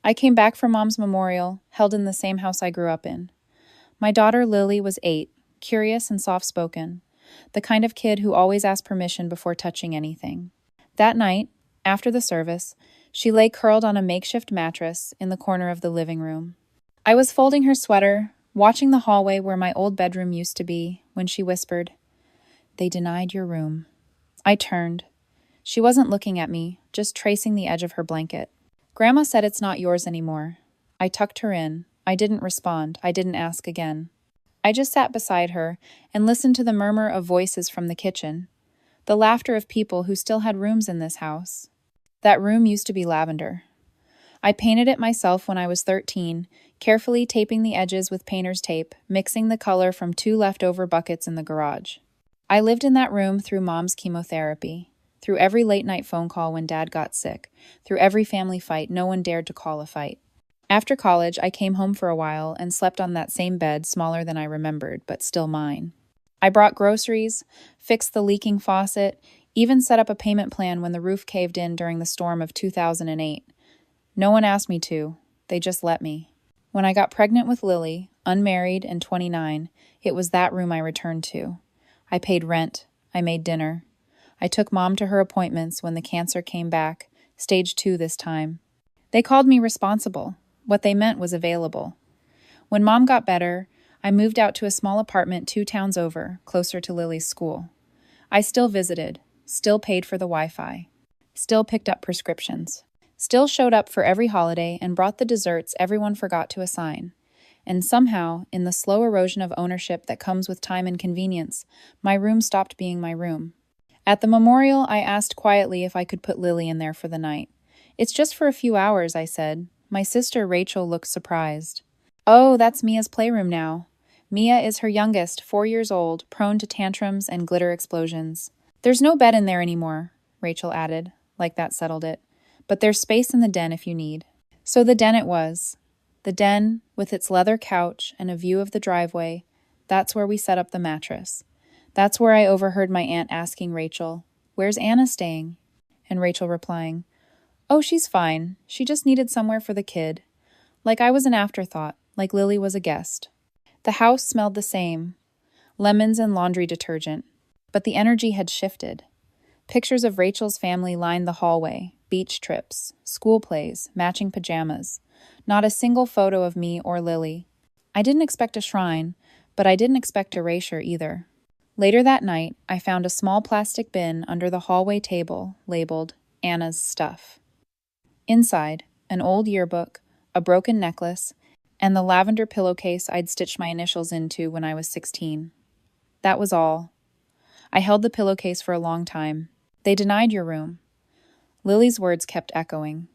I came back from Mom's memorial, held in the same house I grew up in. My daughter Lily was 8, curious and soft-spoken, the kind of kid who always asked permission before touching anything. That night, after the service, she lay curled on a makeshift mattress in the corner of the living room. I was folding her sweater, watching the hallway where my old bedroom used to be, when she whispered, "They denied your room." I turned. She wasn't looking at me, just tracing the edge of her blanket. "Grandma said it's not yours anymore." I tucked her in. I didn't respond. I didn't ask again. I just sat beside her and listened to the murmur of voices from the kitchen, the laughter of people who still had rooms in this house. That room used to be lavender. I painted it myself when I was 13, carefully taping the edges with painter's tape, mixing the color from 2 leftover buckets in the garage. I lived in that room through Mom's chemotherapy, through every late-night phone call when Dad got sick, through every family fight no one dared to call a fight. After college, I came home for a while and slept on that same bed, smaller than I remembered, but still mine. I brought groceries, fixed the leaking faucet, even set up a payment plan when the roof caved in during the storm of 2008. No one asked me to. They just let me. When I got pregnant with Lily, unmarried and 29, it was that room I returned to. I paid rent. I made dinner. I took Mom to her appointments when the cancer came back, stage 2 this time. They called me responsible. What they meant was available. When Mom got better, I moved out to a small apartment 2 towns over, closer to Lily's school. I still visited, still paid for the Wi-Fi, still picked up prescriptions, still showed up for every holiday and brought the desserts everyone forgot to assign. And somehow, in the slow erosion of ownership that comes with time and convenience, my room stopped being my room. At the memorial, I asked quietly if I could put Lily in there for the night. "It's just for a few hours," I said. My sister Rachel looked surprised. "Oh, that's Mia's playroom now." Mia is her youngest, 4 years old, prone to tantrums and glitter explosions. "There's no bed in there anymore," Rachel added, like that settled it. "But there's space in the den if you need." So the den it was. The den, with its leather couch and a view of the driveway, that's where we set up the mattress. That's where I overheard my aunt asking Rachel, "Where's Anna staying?" And Rachel replying, "Oh, she's fine. She just needed somewhere for the kid." Like I was an afterthought, like Lily was a guest. The house smelled the same, lemons and laundry detergent, but the energy had shifted. Pictures of Rachel's family lined the hallway, beach trips, school plays, matching pajamas. Not a single photo of me or Lily. I didn't expect a shrine, but I didn't expect erasure either. Later that night, I found a small plastic bin under the hallway table labeled Anna's Stuff. Inside, an old yearbook, a broken necklace, and the lavender pillowcase I'd stitched my initials into when I was 16. That was all. I held the pillowcase for a long time. "They denied your room." Lily's words kept echoing.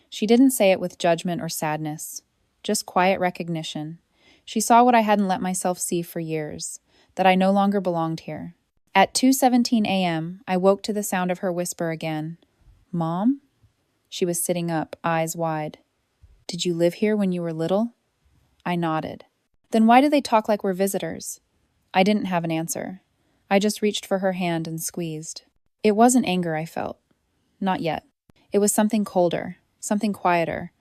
She didn't say it with judgment or sadness, just quiet recognition. She saw what I hadn't let myself see for years, that I no longer belonged here. At 2:17 a.m., I woke to the sound of her whisper again. "Mom?" She was sitting up, eyes wide. "Did you live here when you were little?" I nodded. "Then why do they talk like we're visitors?" I didn't have an answer. I just reached for her hand and squeezed. It wasn't anger I felt. Not yet. It was something colder, something quieter,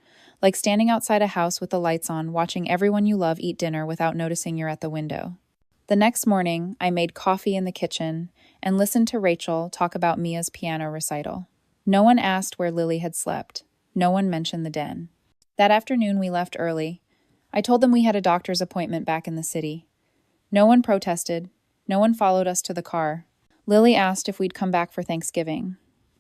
like standing outside a house with the lights on, watching everyone you love eat dinner without noticing you're at the window. The next morning, I made coffee in the kitchen and listened to Rachel talk about Mia's piano recital. No one asked where Lily had slept. No one mentioned the den. That afternoon, we left early. I told them we had a doctor's appointment back in the city. No one protested. No one followed us to the car. Lily asked if we'd come back for Thanksgiving.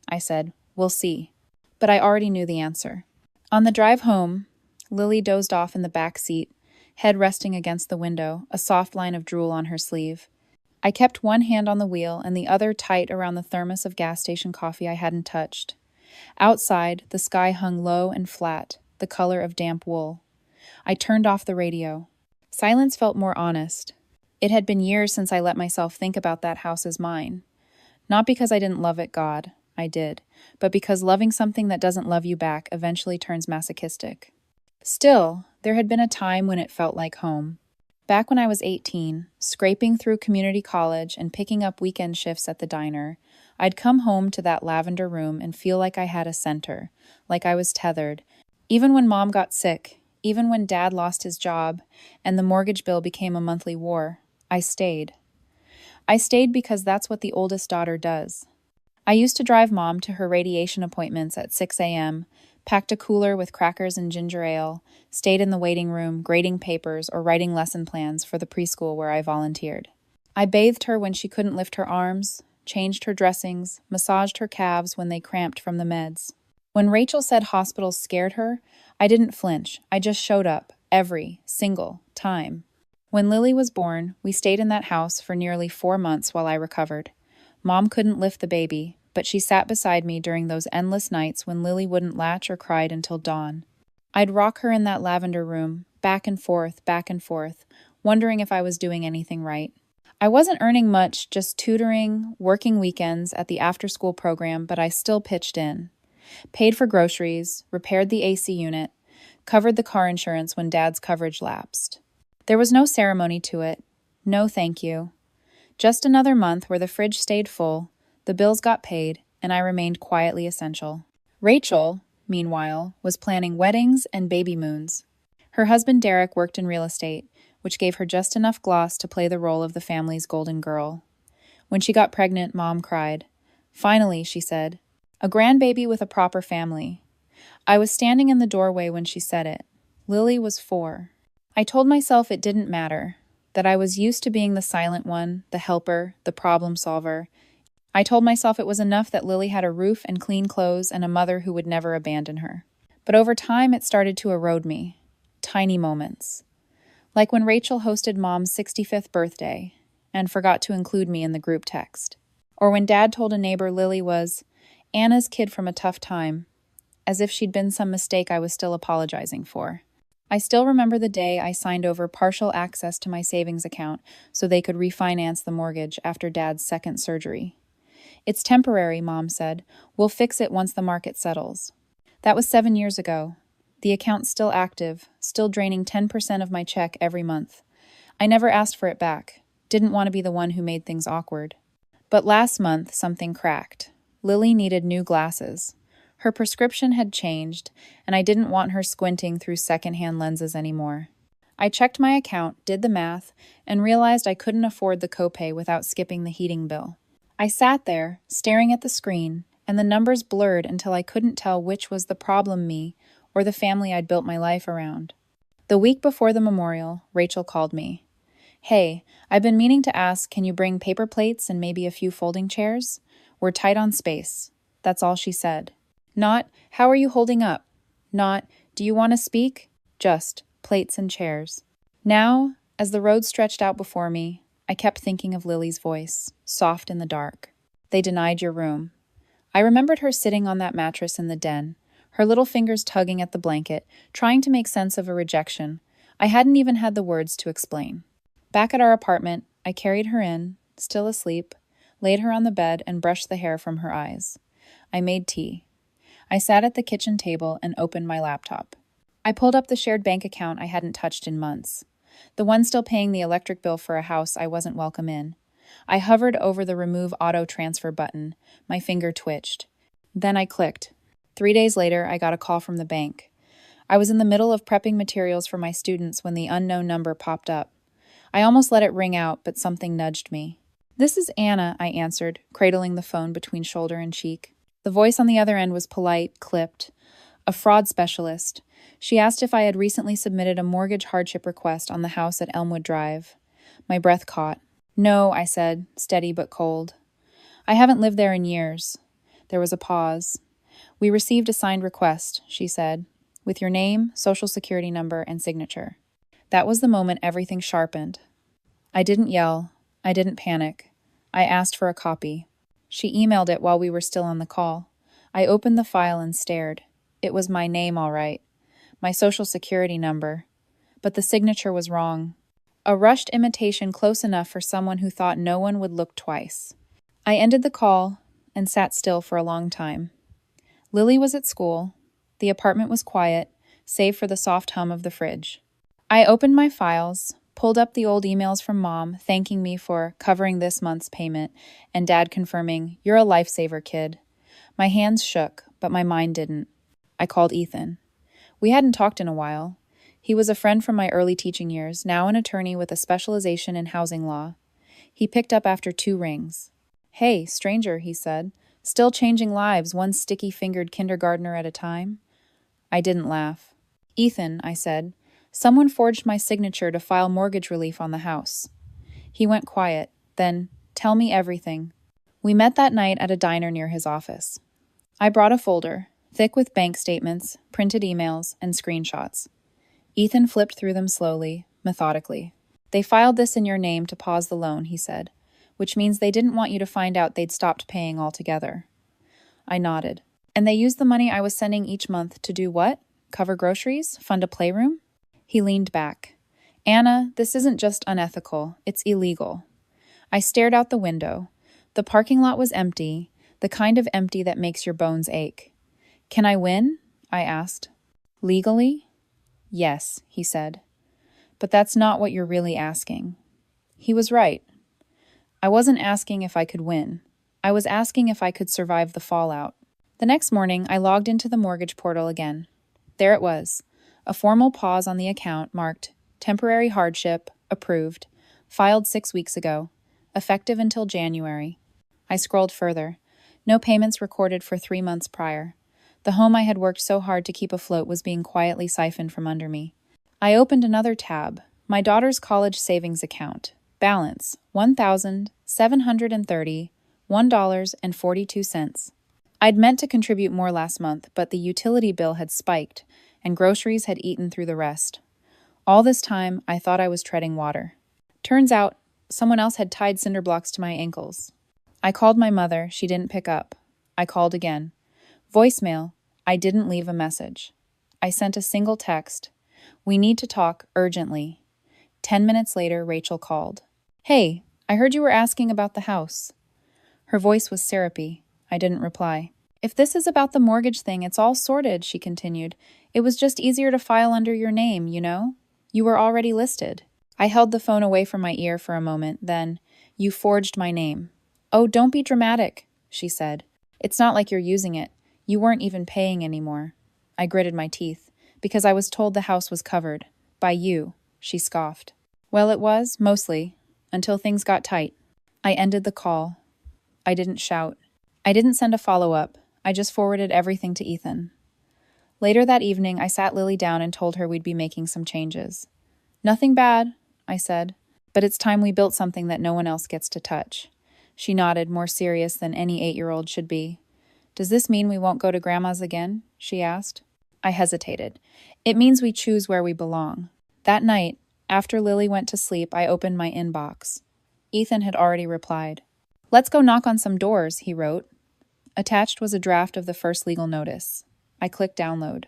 I said, "We'll see." But I already knew the answer. On the drive home, Lily dozed off in the back seat, head resting against the window, a soft line of drool on her sleeve. I kept one hand on the wheel and the other tight around the thermos of gas station coffee I hadn't touched. Outside, the sky hung low and flat, the color of damp wool. I turned off the radio. Silence felt more honest. It had been years since I let myself think about that house as mine. Not because I didn't love it, God. I did. But because loving something that doesn't love you back eventually turns masochistic. Still, there had been a time when it felt like home. Back when I was 18, scraping through community college and picking up weekend shifts at the diner, I'd come home to that lavender room and feel like I had a center, like I was tethered, Even when Mom got sick, even when Dad lost his job, and the mortgage bill became a monthly war, I stayed. I stayed because that's what the oldest daughter does. I used to drive Mom to her radiation appointments at 6 a.m., packed a cooler with crackers and ginger ale, stayed in the waiting room grading papers or writing lesson plans for the preschool where I volunteered. I bathed her when she couldn't lift her arms, changed her dressings, massaged her calves when they cramped from the meds. When Rachel said hospitals scared her, I didn't flinch. I just showed up, every single time. When Lily was born, we stayed in that house for nearly 4 months while I recovered. Mom couldn't lift the baby, but she sat beside me during those endless nights when Lily wouldn't latch or cried until dawn. I'd rock her in that lavender room, back and forth, wondering if I was doing anything right. I wasn't earning much, just tutoring, working weekends at the after-school program, but I still pitched in. Paid for groceries, repaired the AC unit, covered the car insurance when Dad's coverage lapsed. There was no ceremony to it. No thank you. Just another month where the fridge stayed full, the bills got paid, and I remained quietly essential. Rachel, meanwhile, was planning weddings and baby moons. Her husband Derek worked in real estate, which gave her just enough gloss to play the role of the family's golden girl. When she got pregnant, Mom cried. Finally, she said, a grandbaby with a proper family. I was standing in the doorway when she said it. Lily was 4. I told myself it didn't matter, that I was used to being the silent one, the helper, the problem solver. I told myself it was enough that Lily had a roof and clean clothes and a mother who would never abandon her. But over time, it started to erode me. Tiny moments. Like when Rachel hosted Mom's 65th birthday and forgot to include me in the group text. Or when Dad told a neighbor Lily was Anna's kid from a tough time, as if she'd been some mistake I was still apologizing for. I still remember the day I signed over partial access to my savings account so they could refinance the mortgage after Dad's second surgery. It's temporary, Mom said. We'll fix it once the market settles. That was 7 years ago. The account's still active, still draining 10% of my check every month. I never asked for it back. Didn't want to be the one who made things awkward. But last month, something cracked. Lily needed new glasses. Her prescription had changed, and I didn't want her squinting through secondhand lenses anymore. I checked my account, did the math, and realized I couldn't afford the copay without skipping the heating bill. I sat there, staring at the screen, and the numbers blurred until I couldn't tell which was the problem me or the family I'd built my life around. The week before the memorial, Rachel called me. Hey, I've been meaning to ask, can you bring paper plates and maybe a few folding chairs? We're tight on space. That's all she said. Not, how are you holding up? Not, do you want to speak? Just, plates and chairs. Now, as the road stretched out before me, I kept thinking of Lily's voice, soft in the dark. They denied your room. I remembered her sitting on that mattress in the den, her little fingers tugging at the blanket, trying to make sense of a rejection. I hadn't even had the words to explain. Back at our apartment, I carried her in, still asleep, laid her on the bed and brushed the hair from her eyes. I made tea. I sat at the kitchen table and opened my laptop. I pulled up the shared bank account I hadn't touched in months, the one still paying the electric bill for a house I wasn't welcome in. I hovered over the Remove Auto Transfer button. My finger twitched. Then I clicked. 3 days later, I got a call from the bank. I was in the middle of prepping materials for my students when the unknown number popped up. I almost let it ring out, but something nudged me. This is Anna, I answered, cradling the phone between shoulder and cheek. The voice on the other end was polite, clipped. A fraud specialist. She asked if I had recently submitted a mortgage hardship request on the house at Elmwood Drive. My breath caught. No, I said, steady but cold. I haven't lived there in years. There was a pause. We received a signed request, she said, with your name, social security number, and signature. That was the moment everything sharpened. I didn't yell. I didn't panic. I asked for a copy. She emailed it while we were still on the call. I opened the file and stared. It was my name, all right. My social security number. But the signature was wrong. A rushed imitation close enough for someone who thought no one would look twice. I ended the call and sat still for a long time. Lily was at school. The apartment was quiet, save for the soft hum of the fridge. I opened my files, pulled up the old emails from Mom thanking me for covering this month's payment, and Dad confirming, "You're a lifesaver, kid." My hands shook, but my mind didn't. I called Ethan. We hadn't talked in a while. He was a friend from my early teaching years, now an attorney with a specialization in housing law. He picked up after 2 rings. "Hey, stranger," he said. "Still changing lives, one sticky-fingered kindergartner at a time?" I didn't laugh. "Ethan," I said, "someone forged my signature to file mortgage relief on the house." He went quiet. Then, "Tell me everything." We met that night at a diner near his office. I brought a folder, thick with bank statements, printed emails, and screenshots. Ethan flipped through them slowly, methodically. "They filed this in your name to pause the loan," he said, "which means they didn't want you to find out they'd stopped paying altogether." I nodded. "And they used the money I was sending each month to do what? Cover groceries? Fund a playroom?" He leaned back. "Anna, this isn't just unethical, it's illegal." I stared out the window. The parking lot was empty, the kind of empty that makes your bones ache. "Can I win?" I asked. "Legally?" "Yes," he said. "But that's not what you're really asking." He was right. I wasn't asking if I could win. I was asking if I could survive the fallout. The next morning, I logged into the mortgage portal again. There it was, a formal pause on the account marked "Temporary Hardship, Approved, Filed 6 weeks ago, Effective until January." I scrolled further. No payments recorded for 3 months prior. The home I had worked so hard to keep afloat was being quietly siphoned from under me. I opened another tab. My daughter's college savings account. Balance, $1,731.42. I'd meant to contribute more last month, but the utility bill had spiked, and groceries had eaten through the rest. All this time, I thought I was treading water. Turns out, someone else had tied cinder blocks to my ankles. I called my mother. She didn't pick up. I called again. Voicemail. I didn't leave a message. I sent a single text. "We need to talk urgently." 10 minutes later, Rachel called. "Hey, I heard you were asking about the house." Her voice was syrupy. I didn't reply. "If this is about the mortgage thing, it's all sorted," she continued. "It was just easier to file under your name, you know? You were already listed." I held the phone away from my ear for a moment, then, "You forged my name." "Oh, don't be dramatic," she said. "It's not like you're using it. You weren't even paying anymore." I gritted my teeth. "Because I was told the house was covered. By you," she scoffed. "Well, it was, mostly, until things got tight." I ended the call. I didn't shout. I didn't send a follow-up. I just forwarded everything to Ethan. Later that evening, I sat Lily down and told her we'd be making some changes. "Nothing bad," I said, "but it's time we built something that no one else gets to touch." She nodded, more serious than any 8-year-old should be. "Does this mean we won't go to Grandma's again?" she asked. I hesitated. "It means we choose where we belong." That night, after Lily went to sleep, I opened my inbox. Ethan had already replied. "Let's go knock on some doors," he wrote. Attached was a draft of the first legal notice. I clicked download.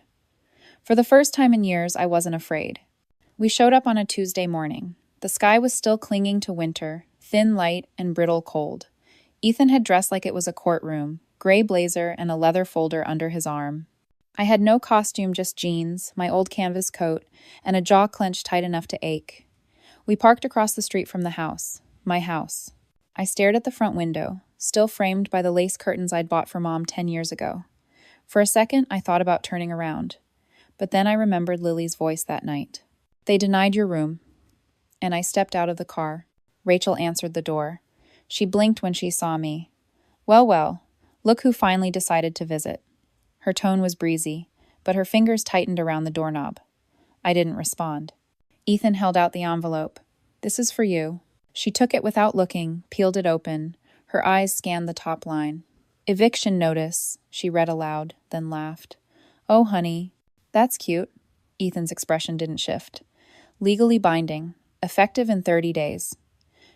For the first time in years, I wasn't afraid. We showed up on a Tuesday morning. The sky was still clinging to winter, thin light and brittle cold. Ethan had dressed like it was a courtroom, gray blazer and a leather folder under his arm. I had no costume, just jeans, my old canvas coat, and a jaw clenched tight enough to ache. We parked across the street from the house, my house. I stared at the front window, still framed by the lace curtains I'd bought for Mom 10 years ago. For a second, I thought about turning around. But then I remembered Lily's voice that night. "They denied your room." And I stepped out of the car. Rachel answered the door. She blinked when she saw me. "Well, well, look who finally decided to visit." Her tone was breezy, but her fingers tightened around the doorknob. I didn't respond. Ethan held out the envelope. "This is for you." She took it without looking, peeled it open. Her eyes scanned the top line. "Eviction notice," she read aloud, then laughed. "Oh, honey, that's cute." Ethan's expression didn't shift. "Legally binding, effective in 30 days.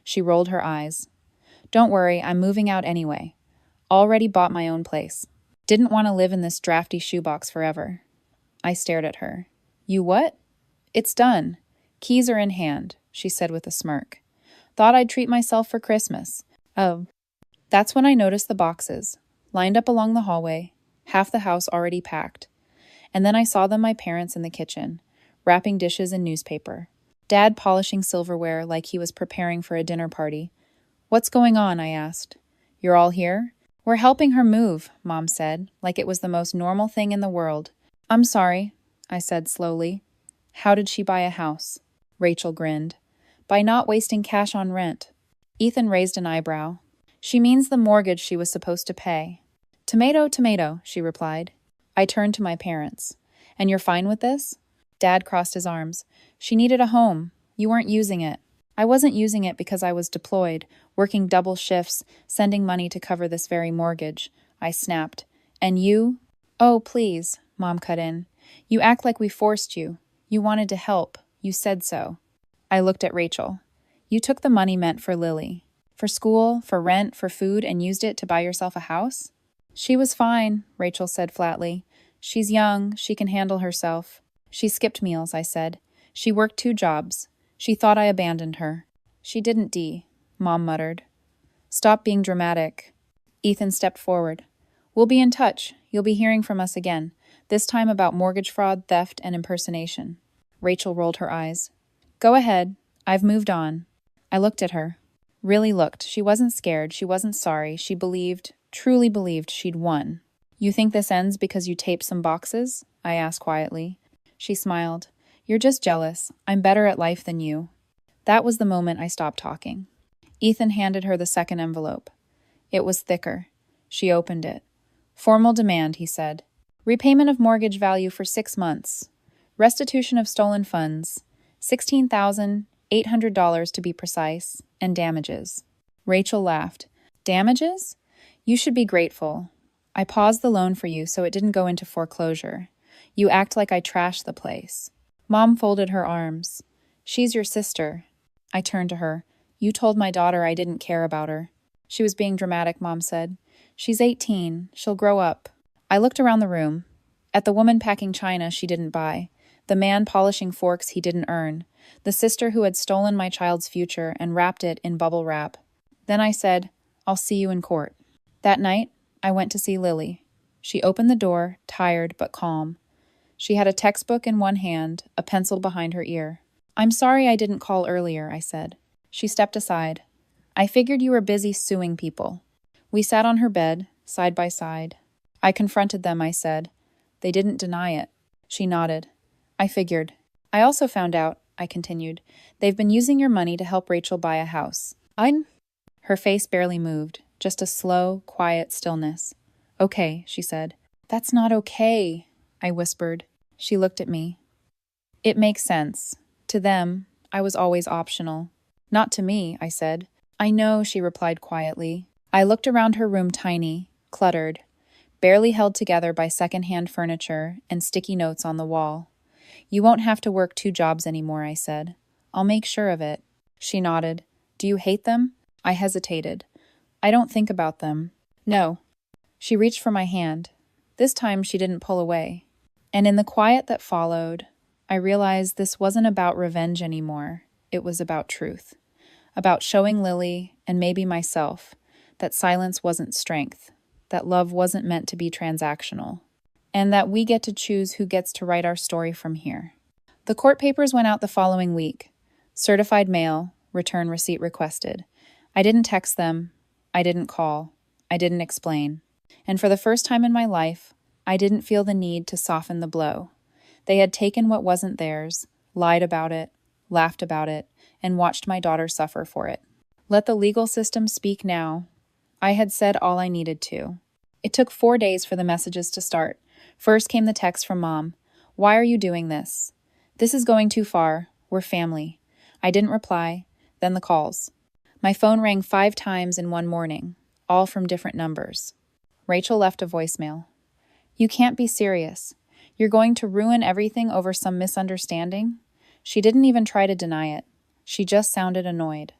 She rolled her eyes. "Don't worry, I'm moving out anyway. Already bought my own place. Didn't want to live in this drafty shoebox forever." I stared at her. "You what?" "It's done. Keys are in hand," she said with a smirk. "Thought I'd treat myself for Christmas." Oh. That's when I noticed the boxes, lined up along the hallway, half the house already packed. And then I saw them my parents in the kitchen, wrapping dishes in newspaper. Dad polishing silverware like he was preparing for a dinner party. "What's going on?" I asked. "You're all here?" "We're helping her move," Mom said, like it was the most normal thing in the world. "I'm sorry. I said slowly. How did she buy a house? Rachel grinned. By not wasting cash on rent. Ethan raised an eyebrow. She means the mortgage she was supposed to pay. Tomato, tomato, she replied. I turned to my parents. And you're fine with this? Dad crossed his arms. She needed a home. You weren't using it. I wasn't using it because I was deployed, working double shifts, sending money to cover this very mortgage. I snapped. And you? Oh, please, Mom cut in. You act like we forced you. You wanted to help. You said so. I looked at Rachel. You took the money meant for Lily. For school, for rent, for food, and used it to buy yourself a house? She was fine, Rachel said flatly. She's young. She can handle herself. She skipped meals, I said. She worked 2 jobs. She thought I abandoned her. She didn't, Dee, Mom muttered. Stop being dramatic. Ethan stepped forward. We'll be in touch. You'll be hearing from us again, this time about mortgage fraud, theft, and impersonation. Rachel rolled her eyes. Go ahead. I've moved on. I looked at her. Really looked. She wasn't scared. She wasn't sorry. She believed, truly believed she'd won. You think this ends because you taped some boxes? I asked quietly. She smiled. You're just jealous. I'm better at life than you. That was the moment I stopped talking. Ethan handed her the second envelope. It was thicker. She opened it. Formal demand, he said. Repayment of mortgage value for 6 months. Restitution of stolen funds. $16,800 to be precise, and damages. Rachel laughed. Damages? You should be grateful. I paused the loan for you so it didn't go into foreclosure. You act like I trashed the place. Mom folded her arms. She's your sister. I turned to her. You told my daughter I didn't care about her. She was being dramatic, Mom said. She's 18. She'll grow up. I looked around the room. At the woman packing china she didn't buy. The man polishing forks he didn't earn. The sister who had stolen my child's future and wrapped it in bubble wrap. Then I said, I'll see you in court. That night, I went to see Lily. She opened the door, tired but calm. She had a textbook in one hand, a pencil behind her ear. I'm sorry I didn't call earlier, I said. She stepped aside. I figured you were busy suing people. We sat on her bed, side by side. I confronted them, I said. They didn't deny it. She nodded. I figured. I also found out, I continued, they've been using your money to help Rachel buy a house. Her face barely moved, just a slow, quiet stillness. Okay, she said. That's not okay, I whispered. She looked at me. It makes sense. To them, I was always optional. Not to me, I said. I know, she replied quietly. I looked around her room, tiny, cluttered, barely held together by secondhand furniture and sticky notes on the wall. You won't have to work 2 jobs anymore, I said. I'll make sure of it. She nodded. Do you hate them? I hesitated. I don't think about them. No. She reached for my hand. This time she didn't pull away. And in the quiet that followed, I realized this wasn't about revenge anymore. It was about truth. About showing Lily, and maybe myself, that silence wasn't strength, that love wasn't meant to be transactional, and that we get to choose who gets to write our story from here. The court papers went out the following week. Certified mail, return receipt requested. I didn't text them. I didn't call. I didn't explain. And for the first time in my life, I didn't feel the need to soften the blow. They had taken what wasn't theirs, lied about it, laughed about it, and watched my daughter suffer for it. Let the legal system speak now. I had said all I needed to. It took 4 days for the messages to start. First came the text from Mom. Why are you doing this? This is going too far. We're family. I didn't reply. Then the calls. My phone rang 5 times in one morning, all from different numbers. Rachel left a voicemail. You can't be serious. You're going to ruin everything over some misunderstanding? She didn't even try to deny it. She just sounded annoyed.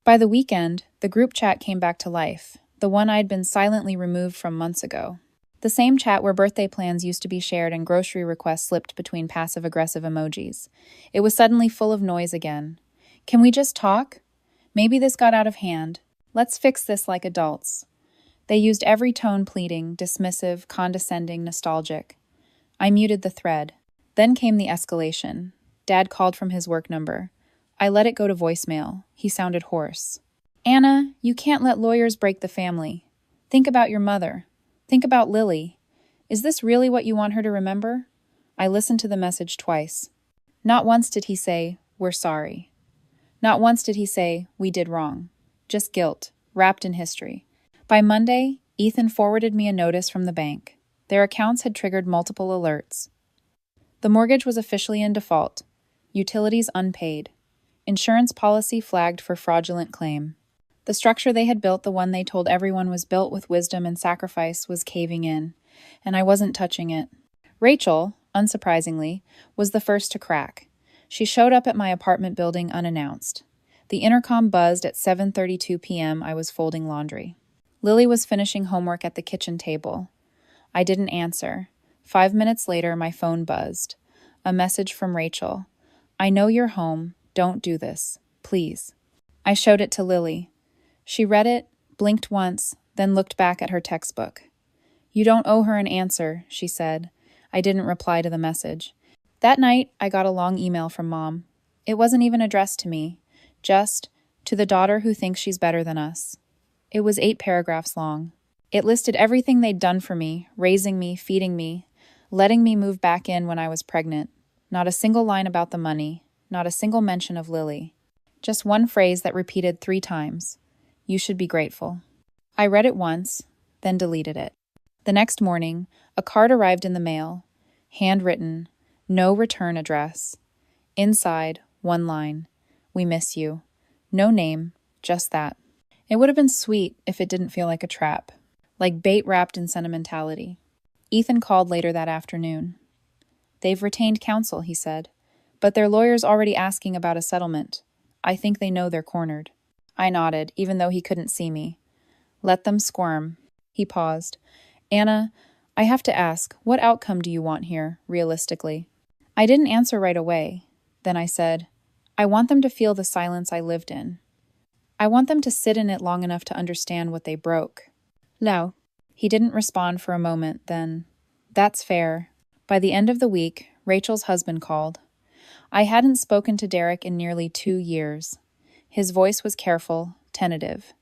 By the weekend, the group chat came back to life, the one I'd been silently removed from months ago. The same chat where birthday plans used to be shared and grocery requests slipped between passive-aggressive emojis. It was suddenly full of noise again. Can we just talk? Maybe this got out of hand. Let's fix this like adults. They used every tone pleading, dismissive, condescending, nostalgic. I muted the thread. Then came the escalation. Dad called from his work number. I let it go to voicemail. He sounded hoarse. Anna, you can't let lawyers break the family. Think about your mother. Think about Lily. Is this really what you want her to remember? I listened to the message twice. Not once did he say, "We're sorry." Not once did he say, "We did wrong." Just guilt, wrapped in history. By Monday, Ethan forwarded me a notice from the bank. Their accounts had triggered multiple alerts. The mortgage was officially in default. Utilities unpaid. Insurance policy flagged for fraudulent claim. The structure they had built, the one they told everyone was built with wisdom and sacrifice, was caving in, and I wasn't touching it. Rachel, unsurprisingly, was the first to crack. She showed up at my apartment building unannounced. The intercom buzzed at 7:32 p.m. I was folding laundry. Lily was finishing homework at the kitchen table. I didn't answer. 5 minutes later, my phone buzzed. A message from Rachel. "I know you're home. Don't do this. Please." I showed it to Lily. She read it, blinked once, then looked back at her textbook. "You don't owe her an answer," she said. I didn't reply to the message. That night, I got a long email from Mom. It wasn't even addressed to me, just, "To the daughter who thinks she's better than us." It was 8 paragraphs long. It listed everything they'd done for me, raising me, feeding me, letting me move back in when I was pregnant. Not a single line about the money, not a single mention of Lily. Just one phrase that repeated 3 times. "You should be grateful." I read it once, then deleted it. The next morning, a card arrived in the mail. Handwritten, no return address. Inside, one line. "We miss you." No name, just that. It would have been sweet if it didn't feel like a trap. Like bait wrapped in sentimentality. Ethan called later that afternoon. "They've retained counsel," he said. "But their lawyer's already asking about a settlement. I think they know they're cornered." I nodded, even though he couldn't see me. "Let them squirm." He paused. "Anna, I have to ask, what outcome do you want here, realistically?" I didn't answer right away. Then I said, "I want them to feel the silence I lived in. I want them to sit in it long enough to understand what they broke." "No." He didn't respond for a moment, then, "That's fair." By the end of the week, Rachel's husband called. I hadn't spoken to Derek in nearly 2 years. His voice was careful, tentative.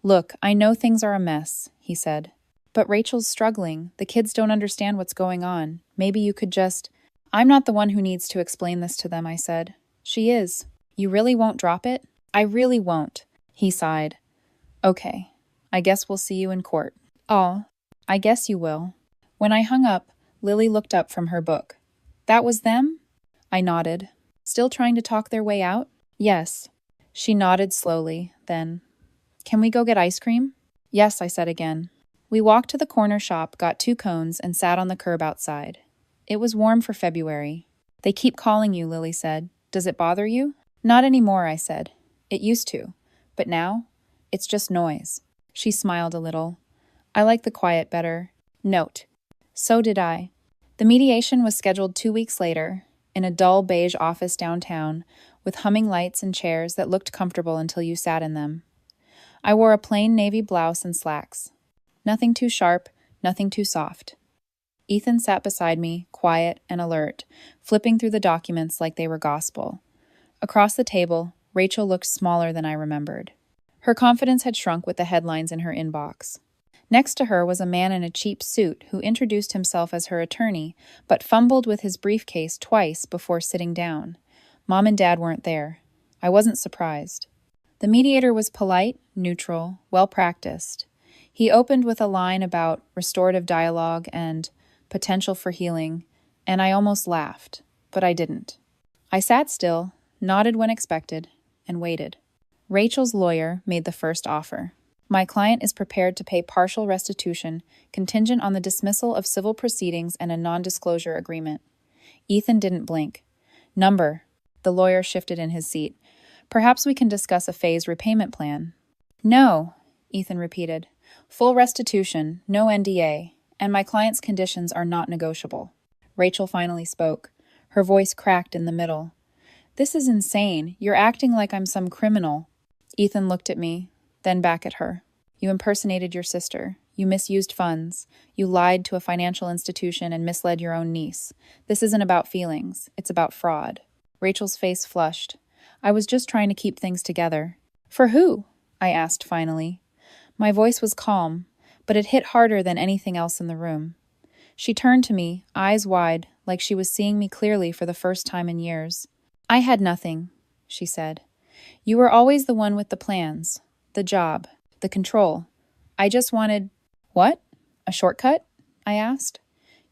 "Look, I know things are a mess," he said. "But Rachel's struggling. The kids don't understand what's going on. Maybe you could just—" "I'm not the one who needs to explain this to them," I said. "She is. You really won't drop it?" "I really won't." He sighed. "Okay. I guess we'll see you in court." "Aw, I guess you will." When I hung up, Lily looked up from her book. "That was them?" I nodded. "Still trying to talk their way out?" "Yes." She nodded slowly, then, "Can we go get ice cream?" "Yes," I said again. We walked to the corner shop, got 2 cones, and sat on the curb outside. It was warm for February. "They keep calling you," Lily said. "Does it bother you?" "Not anymore," I said. "It used to. But now, it's just noise." She smiled a little. "I like the quiet better." Note. So did I. The mediation was scheduled 2 weeks later, in a dull beige office downtown, with humming lights and chairs that looked comfortable until you sat in them. I wore a plain navy blouse and slacks. Nothing too sharp, nothing too soft. Ethan sat beside me, quiet and alert, flipping through the documents like they were gospel. Across the table, Rachel looked smaller than I remembered. Her confidence had shrunk with the headlines in her inbox. Next to her was a man in a cheap suit who introduced himself as her attorney, but fumbled with his briefcase twice before sitting down. Mom and Dad weren't there. I wasn't surprised. The mediator was polite, neutral, well-practiced. He opened with a line about restorative dialogue and potential for healing, and I almost laughed, but I didn't. I sat still, nodded when expected, and waited. Rachel's lawyer made the first offer. "My client is prepared to pay partial restitution contingent on the dismissal of civil proceedings and a non-disclosure agreement." Ethan didn't blink. "Number." The lawyer shifted in his seat. "Perhaps we can discuss a phased repayment plan." "No," Ethan repeated. "Full restitution, no NDA, and my client's conditions are not negotiable." Rachel finally spoke. Her voice cracked in the middle. "This is insane. You're acting like I'm some criminal." Ethan looked at me, then back at her. "You impersonated your sister. You misused funds. You lied to a financial institution and misled your own niece. This isn't about feelings. It's about fraud." Rachel's face flushed. "I was just trying to keep things together." "For who?" I asked finally. My voice was calm, but it hit harder than anything else in the room. She turned to me, eyes wide, like she was seeing me clearly for the first time in years. "I had nothing," she said. "You were always the one with the plans, the job, the control. I just wanted—" "What? A shortcut?" I asked.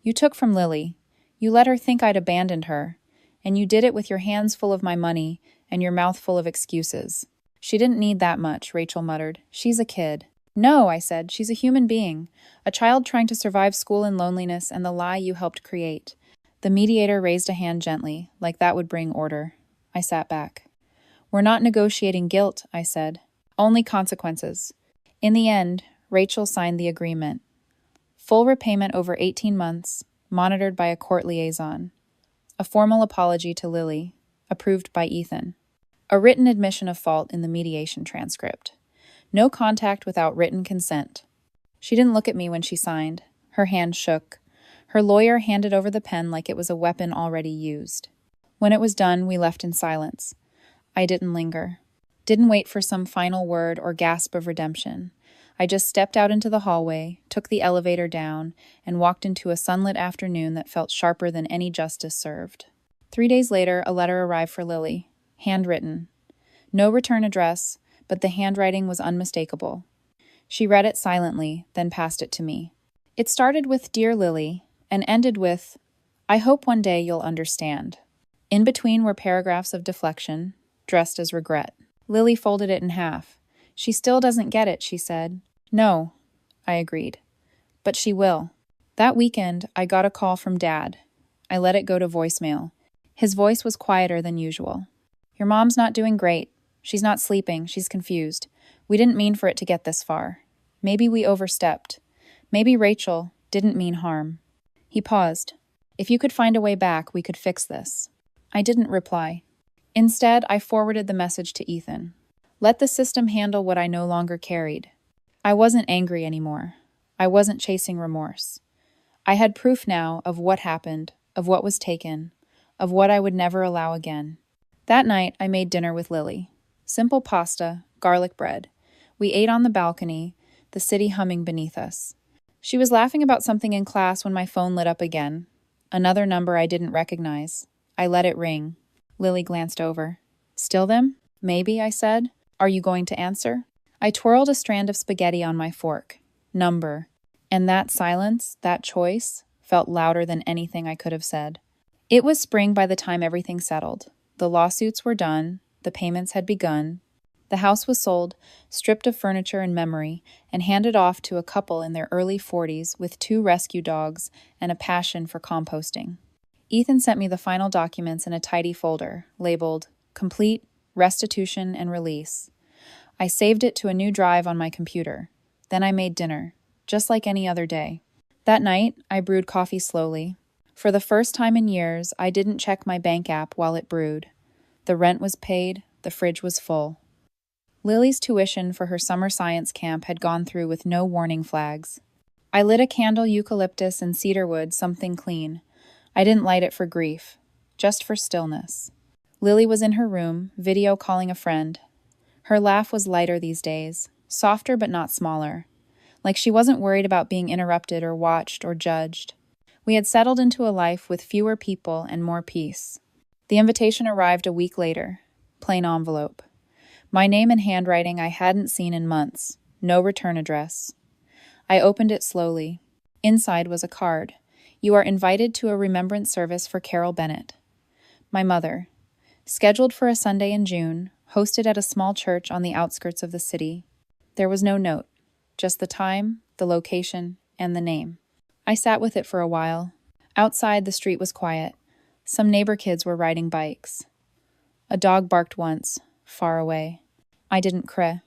"You took from Lily. You let her think I'd abandoned her. And you did it with your hands full of my money and your mouth full of excuses." "She didn't need that much," Rachel muttered. "She's a kid." "No," I said. "She's a human being. A child trying to survive school and loneliness and the lie you helped create." The mediator raised a hand gently, like that would bring order. I sat back. "We're not negotiating guilt," I said. "Only consequences." In the end, Rachel signed the agreement. Full repayment over 18 months, monitored by a court liaison. A formal apology to Lily, approved by Ethan. A written admission of fault in the mediation transcript. No contact without written consent. She didn't look at me when she signed. Her hand shook. Her lawyer handed over the pen like it was a weapon already used. When it was done, we left in silence. I didn't linger. Didn't wait for some final word or gasp of redemption. I just stepped out into the hallway, took the elevator down, and walked into a sunlit afternoon that felt sharper than any justice served. 3 days later, a letter arrived for Lily. Handwritten. No return address, but the handwriting was unmistakable. She read it silently, then passed it to me. It started with "Dear Lily," and ended with, "I hope one day you'll understand." In between were paragraphs of deflection, dressed as regret. Lily folded it in half. "She still doesn't get it," she said. "No," I agreed. "But she will." That weekend, I got a call from Dad. I let it go to voicemail. His voice was quieter than usual. "Your mom's not doing great. She's not sleeping. She's confused. We didn't mean for it to get this far. Maybe we overstepped. Maybe Rachel didn't mean harm." He paused. "If you could find a way back, we could fix this." I didn't reply. Instead, I forwarded the message to Ethan. Let the system handle what I no longer carried. I wasn't angry anymore. I wasn't chasing remorse. I had proof now of what happened, of what was taken, of what I would never allow again. That night, I made dinner with Lily. Simple pasta, garlic bread. We ate on the balcony, the city humming beneath us. She was laughing about something in class when my phone lit up again. Another number I didn't recognize. I let it ring. Lily glanced over. "Still them?" "Maybe," I said. "Are you going to answer?" I twirled a strand of spaghetti on my fork. Number. And that silence, that choice, felt louder than anything I could have said. It was spring by the time everything settled. The lawsuits were done. The payments had begun. The house was sold, stripped of furniture and memory, and handed off to a couple in their early 40s with 2 rescue dogs and a passion for composting. Ethan sent me the final documents in a tidy folder, labeled Complete, Restitution, and Release. I saved it to a new drive on my computer. Then I made dinner, just like any other day. That night, I brewed coffee slowly. For the first time in years, I didn't check my bank app while it brewed. The rent was paid, the fridge was full. Lily's tuition for her summer science camp had gone through with no warning flags. I lit a candle, eucalyptus and cedarwood, something clean. I didn't light it for grief, just for stillness. Lily was in her room, video calling a friend. Her laugh was lighter these days, softer but not smaller, like she wasn't worried about being interrupted or watched or judged. We had settled into a life with fewer people and more peace. The invitation arrived a week later, plain envelope. My name and handwriting I hadn't seen in months, no return address. I opened it slowly. Inside was a card. "You are invited to a remembrance service for Carol Bennett." My mother. Scheduled for a Sunday in June, hosted at a small church on the outskirts of the city. There was no note, just the time, the location, and the name. I sat with it for a while. Outside, the street was quiet. Some neighbor kids were riding bikes. A dog barked once, far away. I didn't cry.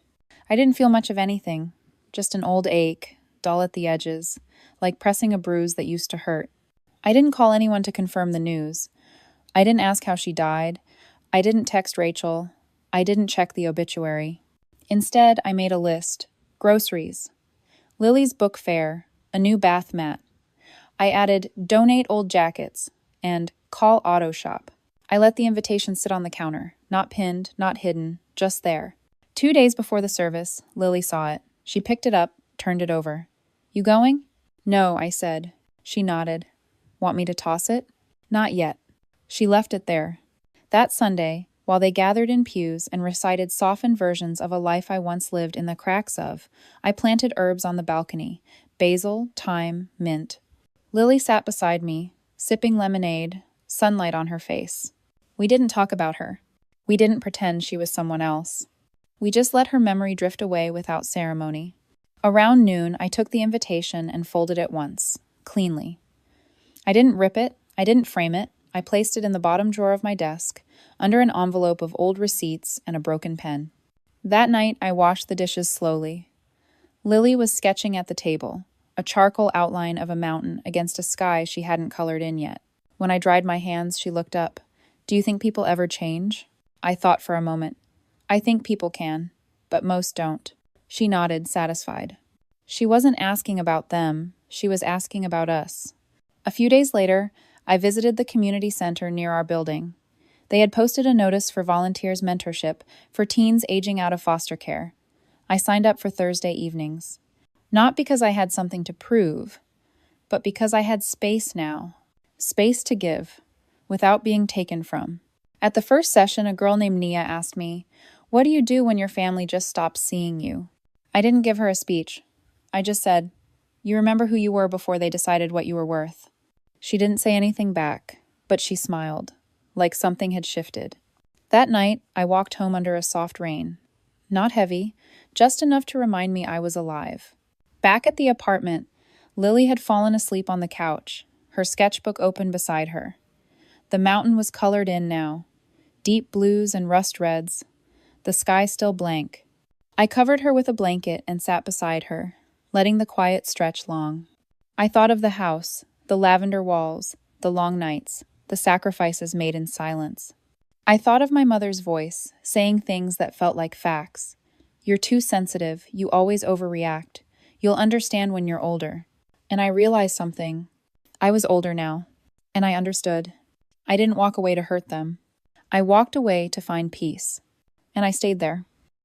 I didn't feel much of anything, just an old ache, dull at the edges, like pressing a bruise that used to hurt. I didn't call anyone to confirm the news. I didn't ask how she died. I didn't text Rachel. I didn't check the obituary. Instead, I made a list. Groceries. Lily's book fair. A new bath mat. I added donate old jackets and call auto shop. I let the invitation sit on the counter, not pinned, not hidden, just there. 2 days before the service, Lily saw it. She picked it up, turned it over. "You going?" "No," I said. She nodded. "Want me to toss it?" Not yet. She left it there. That Sunday, while they gathered in pews and recited softened versions of a life I once lived in the cracks of, I planted herbs on the balcony: basil, thyme, mint. Lily sat beside me, sipping lemonade, sunlight on her face. We didn't talk about her. We didn't pretend she was someone else. We just let her memory drift away without ceremony. Around noon, I took the invitation and folded it once, cleanly. I didn't rip it, I didn't frame it, I placed it in the bottom drawer of my desk, under an envelope of old receipts and a broken pen. That night, I washed the dishes slowly. Lily was sketching at the table, a charcoal outline of a mountain against a sky she hadn't colored in yet. When I dried my hands, she looked up. "Do you think people ever change?" I thought for a moment. "I think people can, but most don't." She nodded, satisfied. She wasn't asking about them, she was asking about us. A few days later, I visited the community center near our building. They had posted a notice for volunteers mentorship for teens aging out of foster care. I signed up for Thursday evenings. Not because I had something to prove, but because I had space now. Space to give, without being taken from. At the first session, a girl named Nia asked me, "What do you do when your family just stops seeing you?" I didn't give her a speech. I just said, "You remember who you were before they decided what you were worth." She didn't say anything back, but she smiled, like something had shifted. That night, I walked home under a soft rain. Not heavy, just enough to remind me I was alive. Back at the apartment, Lily had fallen asleep on the couch, her sketchbook open beside her. The mountain was colored in now, deep blues and rust reds, the sky still blank. I covered her with a blanket and sat beside her, letting the quiet stretch long. I thought of the house, the lavender walls, the long nights, the sacrifices made in silence. I thought of my mother's voice, saying things that felt like facts. "You're too sensitive, you always overreact. You'll understand when you're older." And I realized something. I was older now, and I understood. I didn't walk away to hurt them. I walked away to find peace. And I stayed there.